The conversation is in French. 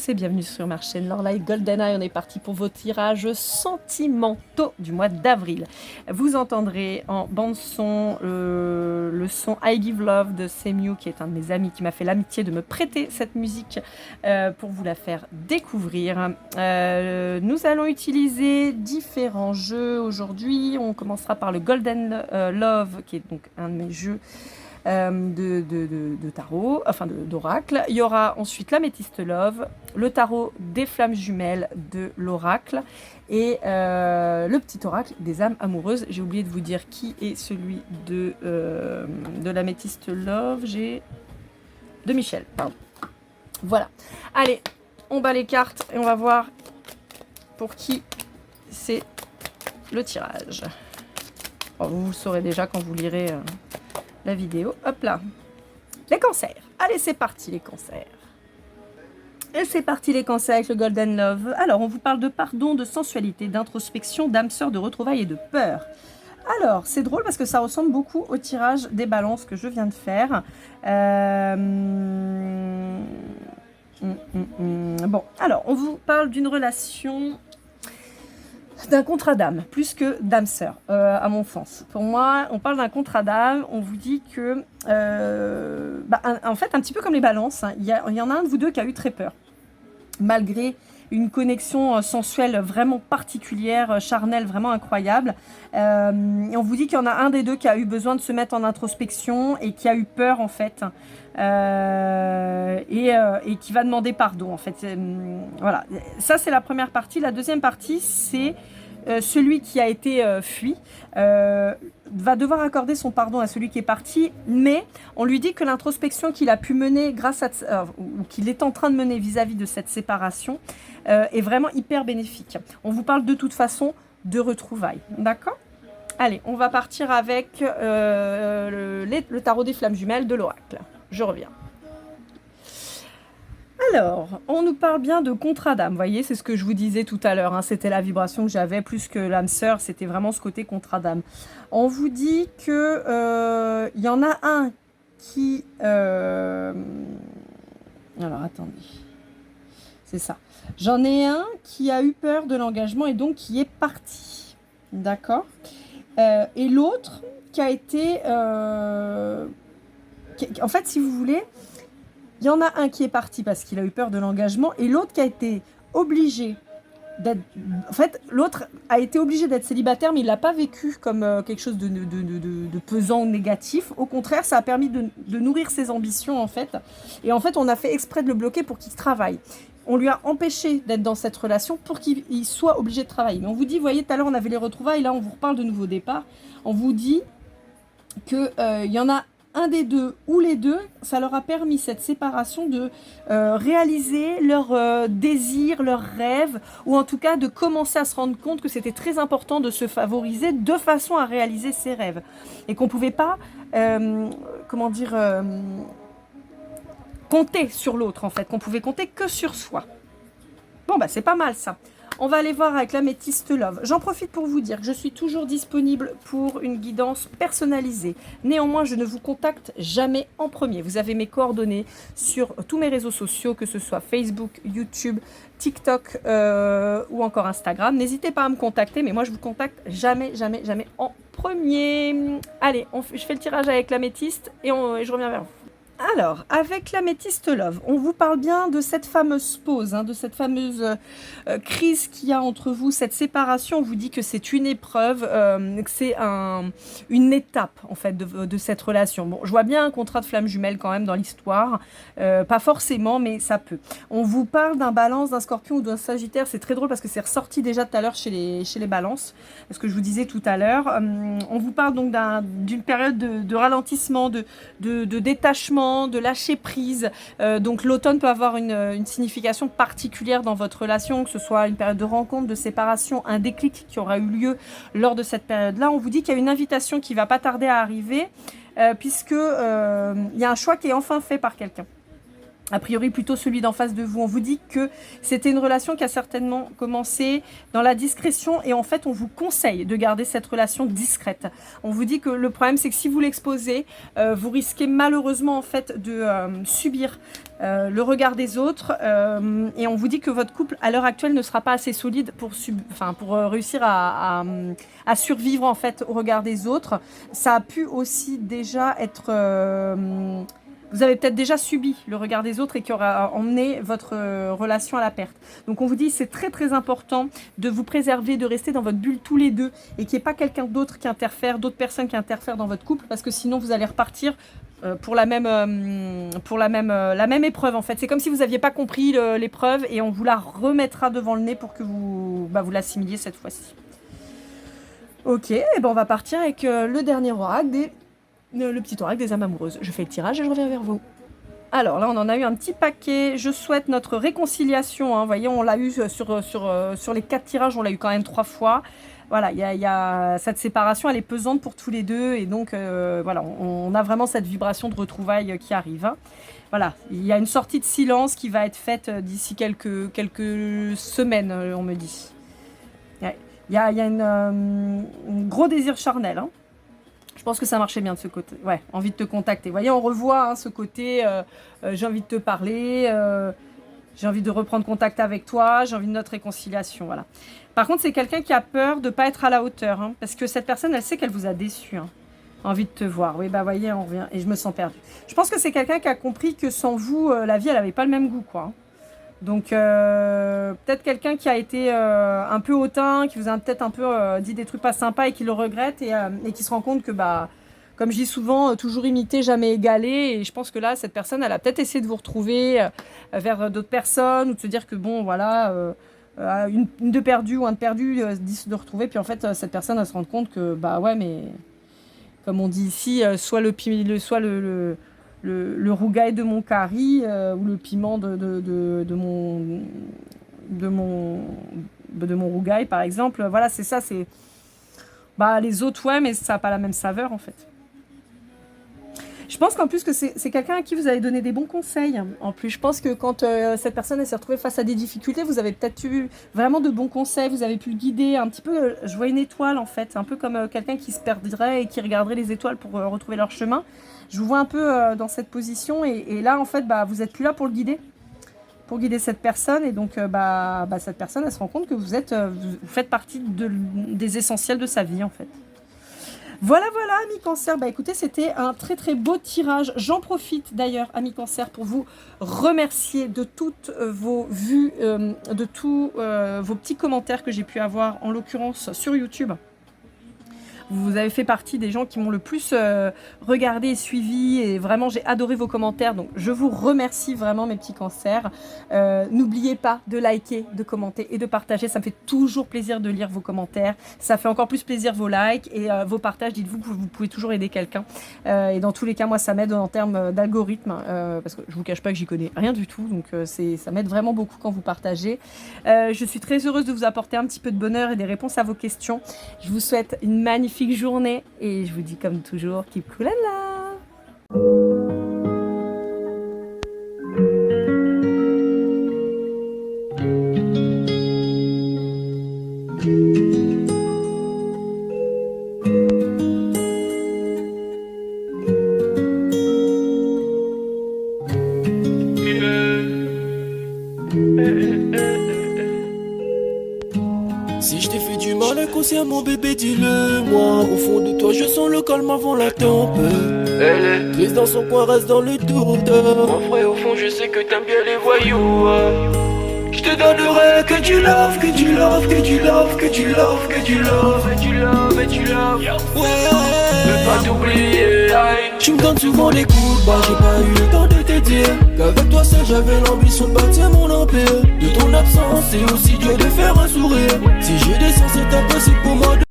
tous et bienvenue sur ma chaîne Lorelai GoldenEye. On est parti pour vos tirages sentimentaux du mois d'avril. Vous entendrez en bande son le son I Give Love de Semiu, qui est un de mes amis qui m'a fait l'amitié de me prêter cette musique pour vous la faire découvrir. Nous allons utiliser différents jeux aujourd'hui. On commencera par le Golden Love, qui est donc un de mes jeux de tarot, enfin d'oracle. Il y aura ensuite l'Améthyste Love, le tarot des flammes jumelles de l'oracle et le petit oracle des âmes amoureuses. J'ai oublié de vous dire qui est celui de l'Améthyste Love. J'ai de Michel, pardon. Voilà. Allez, on bat les cartes et on va voir pour qui c'est le tirage. Bon, vous le saurez déjà quand vous lirez la vidéo. Hop là. Les cancers. Allez, c'est parti les cancers. Et c'est parti les cancers avec le Golden Love. Alors, on vous parle de pardon, de sensualité, d'introspection, d'âme sœur, de retrouvailles et de peur. Alors, c'est drôle parce que ça ressemble beaucoup au tirage des balances que je viens de faire. Bon, alors, on vous parle d'une relation, d'un contrat d'âme, plus que d'âme sœur, à mon sens. Pour moi, on parle d'un contrat d'âme, on vous dit que, en fait, un petit peu comme les balances, hein, il y en a un de vous deux qui a eu très peur, malgré une connexion sensuelle vraiment particulière, charnelle, vraiment incroyable. Et on vous dit qu'il y en a un des deux qui a eu besoin de se mettre en introspection et qui a eu peur, en fait, et qui va demander pardon, en fait. Voilà, ça c'est la première partie. La deuxième partie, c'est celui qui a été fui va devoir accorder son pardon à celui qui est parti, mais on lui dit que l'introspection qu'il a pu mener grâce à ou qu'il est en train de mener vis-à-vis de cette séparation est vraiment hyper bénéfique. On vous parle de toute façon de retrouvailles, d'accord? Allez, on va partir avec le tarot des flammes jumelles de l'oracle. Je reviens. Alors, on nous parle bien de contrat d'âme, vous voyez, c'est ce que je vous disais tout à l'heure, hein, c'était la vibration que j'avais, plus que l'âme sœur, c'était vraiment ce côté contrat d'âme. On vous dit que y en a un qui... Alors, attendez, c'est ça. J'en ai un qui a eu peur de l'engagement et donc qui est parti, d'accord, et l'autre qui a été... en fait, si vous voulez... Il y en a un qui est parti parce qu'il a eu peur de l'engagement et l'autre qui a été obligé d'être... En fait, l'autre a été obligé d'être célibataire, mais il ne l'a pas vécu comme quelque chose de pesant ou négatif. Au contraire, ça a permis de nourrir ses ambitions, en fait. Et en fait, on a fait exprès de le bloquer pour qu'il travaille. On lui a empêché d'être dans cette relation pour qu'il soit obligé de travailler. Mais on vous dit, vous voyez, tout à l'heure, on avait les retrouvailles, là, on vous reparle de nouveau départ. On vous dit qu'il y en a un des deux ou les deux, ça leur a permis cette séparation de réaliser leurs désirs, leurs rêves, ou en tout cas de commencer à se rendre compte que c'était très important de se favoriser de façon à réaliser ses rêves. Et qu'on ne pouvait pas, compter sur l'autre en fait, qu'on pouvait compter que sur soi. Bon bah c'est pas mal ça. On va aller voir avec l'Améthyste Love. J'en profite pour vous dire que je suis toujours disponible pour une guidance personnalisée. Néanmoins, je ne vous contacte jamais en premier. Vous avez mes coordonnées sur tous mes réseaux sociaux, que ce soit Facebook, YouTube, TikTok ou encore Instagram. N'hésitez pas à me contacter, mais moi je vous contacte jamais en premier. Allez, je fais le tirage avec l'Améthyste et je reviens vers vous. Alors, avec l'Améthyste Love, on vous parle bien de cette fameuse pause, hein, de cette fameuse crise qu'il y a entre vous, cette séparation. On vous dit que c'est une épreuve, que c'est une étape en fait de cette relation. Bon, je vois bien un contrat de flamme jumelle quand même dans l'histoire, pas forcément, mais ça peut. On vous parle d'un balance, d'un scorpion ou d'un sagittaire. C'est très drôle parce que c'est ressorti déjà tout à l'heure chez les balances, ce que je vous disais tout à l'heure. On vous parle donc d'une période de ralentissement, de détachement, de lâcher prise. Donc l'automne peut avoir une signification particulière dans votre relation, que ce soit une période de rencontre, de séparation, un déclic qui aura eu lieu lors de cette période-là. On vous dit qu'il y a une invitation qui va pas tarder à arriver, puisque il y a un choix qui est enfin fait par quelqu'un. a priori plutôt celui d'en face de vous. On vous dit que c'était une relation qui a certainement commencé dans la discrétion et en fait on vous conseille de garder cette relation discrète. On vous dit que le problème c'est que si vous l'exposez, vous risquez malheureusement en fait de subir le regard des autres et on vous dit que votre couple à l'heure actuelle ne sera pas assez solide pour réussir à survivre en fait au regard des autres. Ça a pu aussi déjà être... vous avez peut-être déjà subi le regard des autres et qui aura emmené votre relation à la perte. Donc on vous dit c'est très très important de vous préserver, de rester dans votre bulle tous les deux et qu'il n'y ait pas quelqu'un d'autre qui interfère, d'autres personnes qui interfèrent dans votre couple parce que sinon vous allez repartir pour la même épreuve en fait. C'est comme si vous n'aviez pas compris l'épreuve et on vous la remettra devant le nez pour que vous l'assimiliez cette fois-ci. Ok, et ben on va partir avec le dernier oracle le petit oracle des âmes amoureuses. Je fais le tirage et je reviens vers vous. Alors là, on en a eu un petit paquet. Je souhaite notre réconciliation. Vous voyez, on l'a eu sur les 4 tirages, on l'a eu quand même 3 fois. Voilà, il y a cette séparation, elle est pesante pour tous les deux. Et donc, voilà, on a vraiment cette vibration de retrouvailles qui arrive. Voilà, il y a une sortie de silence qui va être faite d'ici quelques semaines, on me dit. Il y a un gros désir charnel, hein. Je pense que ça marchait bien de ce côté. Ouais, envie de te contacter. Vous voyez, on revoit ce côté, j'ai envie de te parler, j'ai envie de reprendre contact avec toi, j'ai envie de notre réconciliation. Voilà. Par contre, c'est quelqu'un qui a peur de ne pas être à la hauteur. Hein, parce que cette personne, elle sait qu'elle vous a déçu. Hein, envie de te voir. Oui, bah voyez, on revient. Et je me sens perdue. Je pense que c'est quelqu'un qui a compris que sans vous, la vie, elle n'avait pas le même goût, quoi. Hein. Donc, peut-être quelqu'un qui a été un peu hautain, qui vous a peut-être un peu dit des trucs pas sympas et qui le regrette et qui se rend compte que, comme je dis souvent, toujours imité, jamais égalé. Et je pense que là, cette personne, elle a peut-être essayé de vous retrouver vers d'autres personnes ou de se dire que, bon, voilà, une de perdue ou un de perdu, de retrouver. Puis en fait, cette personne, elle se rend compte que, ouais, mais comme on dit ici, soit le rougail de mon curry ou le piment de mon rougail par exemple. Voilà, c'est ça, c'est les autres, ouais, mais ça n'a pas la même saveur en fait. Je pense qu'en plus que c'est quelqu'un à qui vous avez donné des bons conseils. En plus, je pense que quand cette personne elle s'est retrouvée face à des difficultés, vous avez peut-être eu vraiment de bons conseils, vous avez pu le guider un petit peu. Je vois une étoile en fait, un peu comme quelqu'un qui se perdrait et qui regarderait les étoiles pour retrouver leur chemin. Je vous vois un peu dans cette position et là en fait vous êtes plus là pour le guider, pour guider cette personne et donc cette personne elle se rend compte que vous faites partie des essentiels de sa vie en fait. Voilà, amis Cancer. Écoutez, c'était un très très beau tirage. J'en profite d'ailleurs, amis Cancer, pour vous remercier de toutes vos vues, de tous vos petits commentaires que j'ai pu avoir, en l'occurrence sur YouTube. Vous avez fait partie des gens qui m'ont le plus regardé et suivi et vraiment j'ai adoré vos commentaires, donc je vous remercie vraiment mes petits cancers. N'oubliez pas de liker, de commenter et de partager, ça me fait toujours plaisir de lire vos commentaires, ça fait encore plus plaisir vos likes et vos partages. Dites-vous que vous pouvez toujours aider quelqu'un et dans tous les cas moi ça m'aide en termes d'algorithme parce que je vous cache pas que j'y connais rien du tout, donc ça m'aide vraiment beaucoup quand vous partagez. Je suis très heureuse de vous apporter un petit peu de bonheur et des réponses à vos questions. Je vous souhaite une magnifique journée et je vous dis comme toujours, keep cool and love. Si je t'ai fait du mal inconsciemment bébé dis-le moi. Au fond de toi je sens le calme avant la tempête. Elle est triste dans son coin, reste dans le doute. Mon frère au fond je sais que t'aimes bien les voyous. Je te donnerai que du love, que du love, que du love, que du love, que du love, et du love, et du love. Ouais, veux pas t'oublier. Tu me donnes souvent les coups de barre, j'ai pas eu le temps de te dire qu'avec toi seul j'avais l'ambition de bâtir mon empire. De ton absence c'est aussi dur de faire un sourire. Si j'ai des sens c'est impossible pour moi de